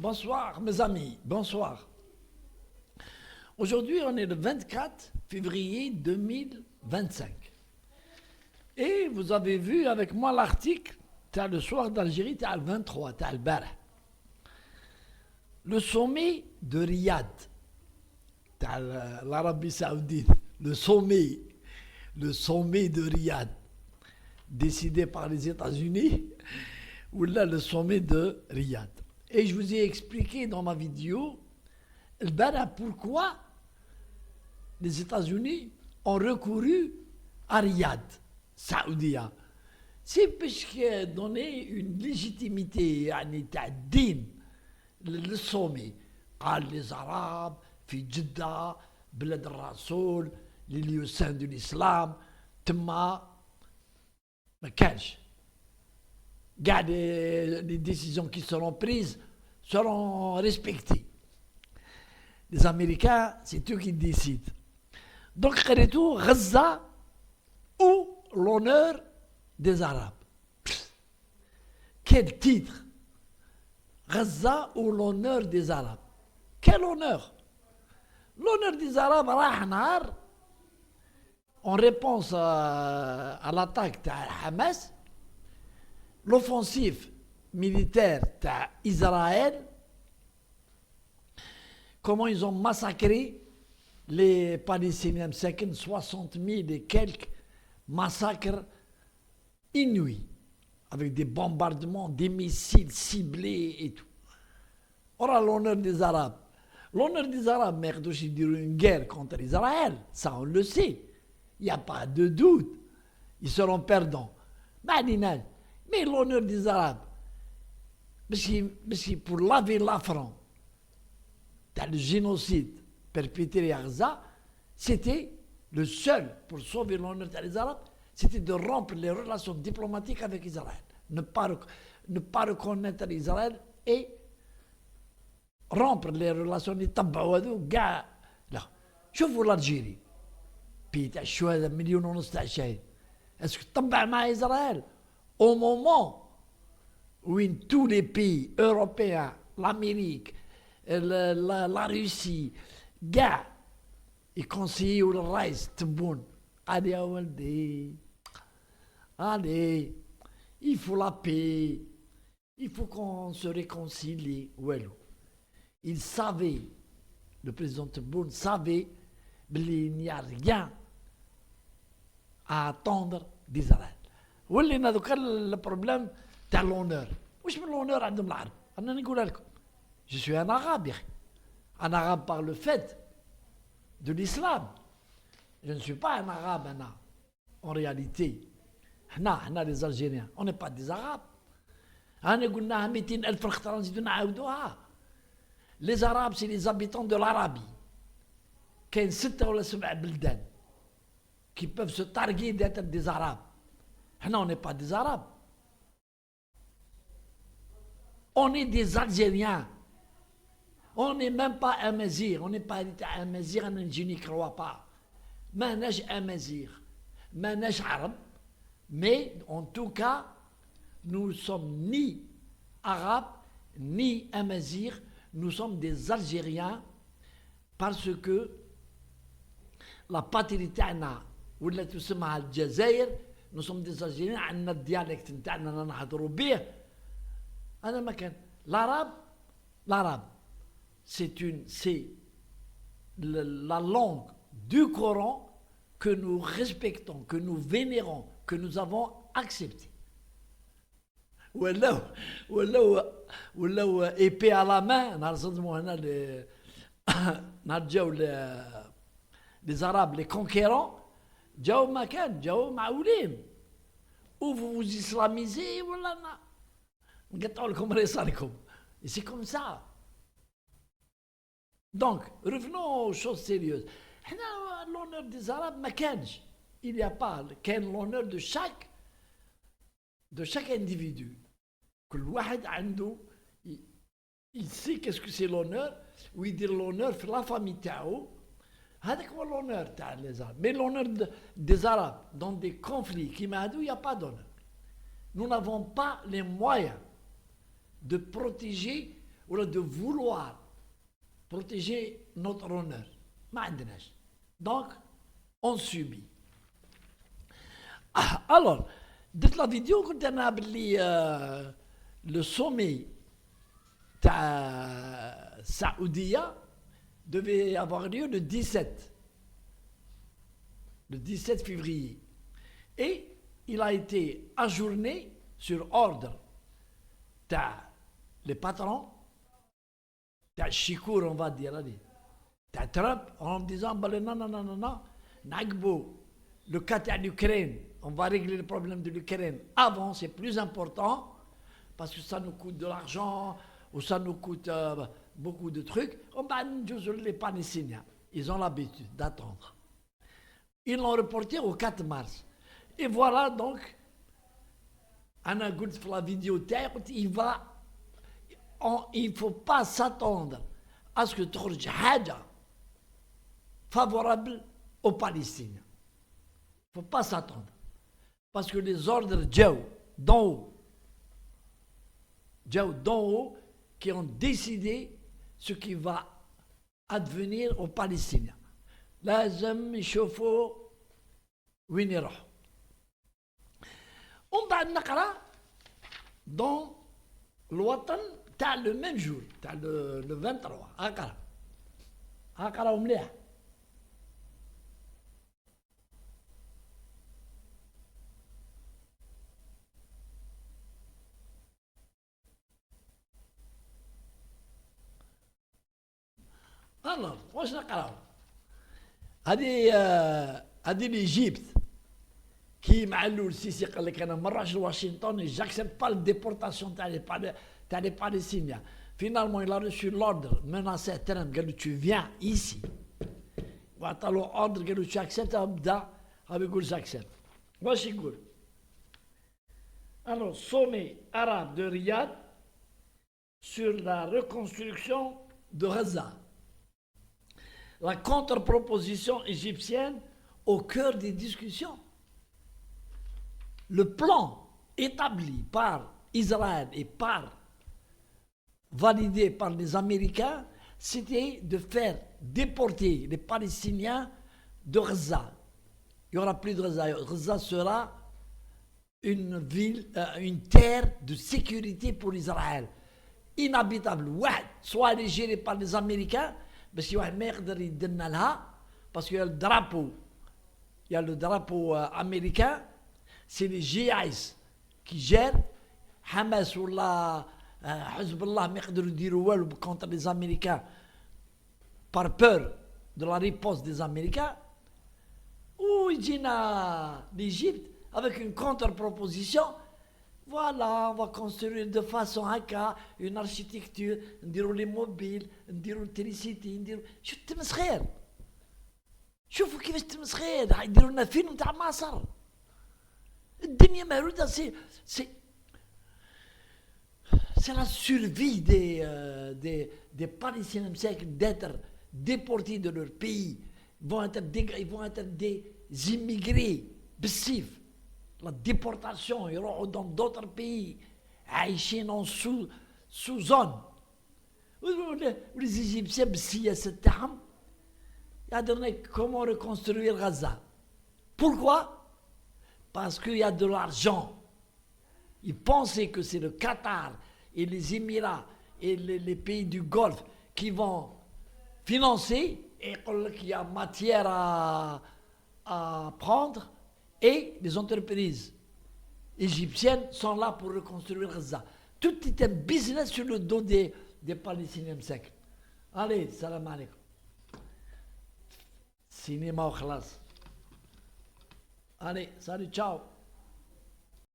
Bonsoir mes amis, bonsoir. Aujourd'hui on est le 24 février 2025. Et vous avez vu avec moi l'article, t'as le soir d'Algérie, t'as le 23, t'as le Barah. Le sommet de Riyad, t'as l'Arabie Saoudite, le sommet de Riyad, décidé par les États-Unis, ou là le sommet de Riyad. Et je vous ai expliqué dans ma vidéo, le Barah, pourquoi les États-Unis ont recouru à Riyad, Saoudia. C'est parce que donner une légitimité à din, le sommet. قال les Arabes, في جدة, بلاد الرسول, les lieux saints de l'islam, تما ما كانش. Les décisions qui seront prises seront respectées. Les Américains, c'est eux qui décident. Donc, قريتو Gaza ou l'honneur des Arabes. Quel titre? Gaza ou l'honneur des Arabes? Quel honneur? L'honneur des Arabes, en réponse à l'attaque de Hamas, l'offensive militaire d'Israël, comment ils ont massacré les Palestiniens, 60 000 et quelques massacres inouïs, avec des bombardements, des missiles ciblés et tout. On a l'honneur des Arabes. L'honneur des Arabes, merde, je dirais une guerre contre Israël, ça on le sait. Il n'y a pas de doute. Ils seront perdants. Mais l'honneur des Arabes, parce pour laver l'affront, dans le génocide perpétré à Gaza, c'était le seul pour sauver l'honneur des Arabes, c'était de rompre les relations diplomatiques avec Israël. Ne pas reconnaître Israël et rompre les relations. شوفوا l'Algérie. Pays تاع الشهداء 1.5 مليون تاع شهيد. Est-ce que تطبع مع إسرائيل au moment où tous les pays européens, l'Amérique, la Russie, ils conseillent le reste تبون. Allez à Waldi. Allez, il faut la paix, il faut qu'on se réconcilie. Il savait, le président Tebboune savait qu'il n'y a rien à attendre d'Israël. ولينا دوكا البروبليم تاع l'honneur. واش من l'honneur عندهم العرب؟ انا نقولها لكم. Je suis un arabe يا اخي. Un arabe par le fait de l'islam. Je ne suis pas un arabe, en réalité. On les Algériens, on n'est pas des Arabes. Les Arabes, c'est les habitants de l'Arabie. Qui peuvent se targuer d'être des Arabes. On n'est pas des Arabes. On est des Algériens. On n'est même pas un Mazir. On n'est pas un Mazir, je n'y crois pas. ماناش أمازيغ ماناش عرب mais en tout cas nous sommes ni arabes ni amazirs, nous sommes des Algériens parce que la patrie تاعنا ولا تسمى الجزائر nous sommes des Algériens عندنا الديالكت نتاعنا نهضروا به. أنا ما كان l'arabe c'est la langue du Coran que nous respectons, que nous vénérons, que nous avons accepté. ou épée à la main, les Arabes, les conquérants, جاو مكان جاو معولين ou vous vous islamisez ولا نقطعوا لكم رصانكم. Et c'est comme ça. Donc, revenons aux choses sérieuses. L'honneur des Arabes, il n'y a pas l'honneur de chaque individu. Que il sait qu'est-ce que c'est l'honneur, ou il dit l'honneur في la famille تاعو. هذاك هو l'honneur تاع les Arabes. Mais l'honneur des Arabes dans des conflits il n'y a pas d'honneur. Nous n'avons pas les moyens de protéger ou de vouloir protéger notre honneur. Donc, on subit. Alors, dans la vidéo, quand on a le sommet de Saoudia devait avoir lieu le 17 février. Et il a été ajourné sur ordre les patrons, Chikour, on va dire, Trump, en disant non, le cas de l'Ukraine, on va régler le problème de l'Ukraine avant, c'est plus important, parce que ça nous coûte de l'argent, ou ça nous coûte beaucoup de trucs. Les Palestiniens, ils ont l'habitude d'attendre. Ils l'ont reporté au 4 mars. Et voilà donc, Anna Gould pour la vidéo, il ne faut pas s'attendre à ce que tu aies favorable aux Palestiniens. Il ne faut pas s'attendre. Parce que les ordres d'en haut, qui ont décidé ce qui va advenir aux Palestiniens. لازم يشوفوا وين يروحوا. ومن بعد نقرا dans الوطن تاع le même jour تاع le 23 اقرا مليح. alors واش نقراو هذه l'Égypte qui مع الاول السيسي قال لك انا ما نروحش لواشنطن j'accepte pas la déportation تاع les Palestiniens. Finalement il a reçu l'ordre menacé Trump قال له tu viens ici وعطى له ordre قال له tu acceptes بدا يقول j'accepte. واش يقول alors sommet arabe de Riyad sur la reconstruction de Gaza. La contre-proposition égyptienne au cœur des discussions. Le plan établi par Israël et validé par les Américains, c'était de faire déporter les Palestiniens de Gaza. Il n'y aura plus de Gaza. Gaza sera une terre de sécurité pour Israël. Inhabitable. Ouais, soit elle est gérée par les Américains, parce qu'il y a le drapeau américain, c'est les GIs qui gèrent. Hamas ou la Hezbollah contre les Américains par peur de la riposte des Américains. Ou il dit l'Égypte avec une contre-proposition. Voilà, on va construire de façon à cas une architecture, نديروا les mobiles, نديروا التريسيتي, نديروا شو التمسخير. شوفوا كيفاش التمسخير، يديروا لنا فيلم تاع مصر. الدنيا مهروده c'est la survie des Palestiniens d'être déportés de leur pays. Ils vont être des immigrés passifs. La déportation, ils iront dans d'autres pays, عايشين en sous-zone. Les Égyptiens, comment reconstruire Gaza. Pourquoi? Parce qu'il y a de l'argent. Ils pensaient que c'est le Qatar et les Émirats et les pays du Golfe qui vont financer et qu'il y a matière à prendre. Et les entreprises égyptiennes sont là pour reconstruire Gaza. Tout est un business sur le dos des Palestiniens secs. Allez, salam alaikum. Cinéma au khalas. Allez, salut, ciao.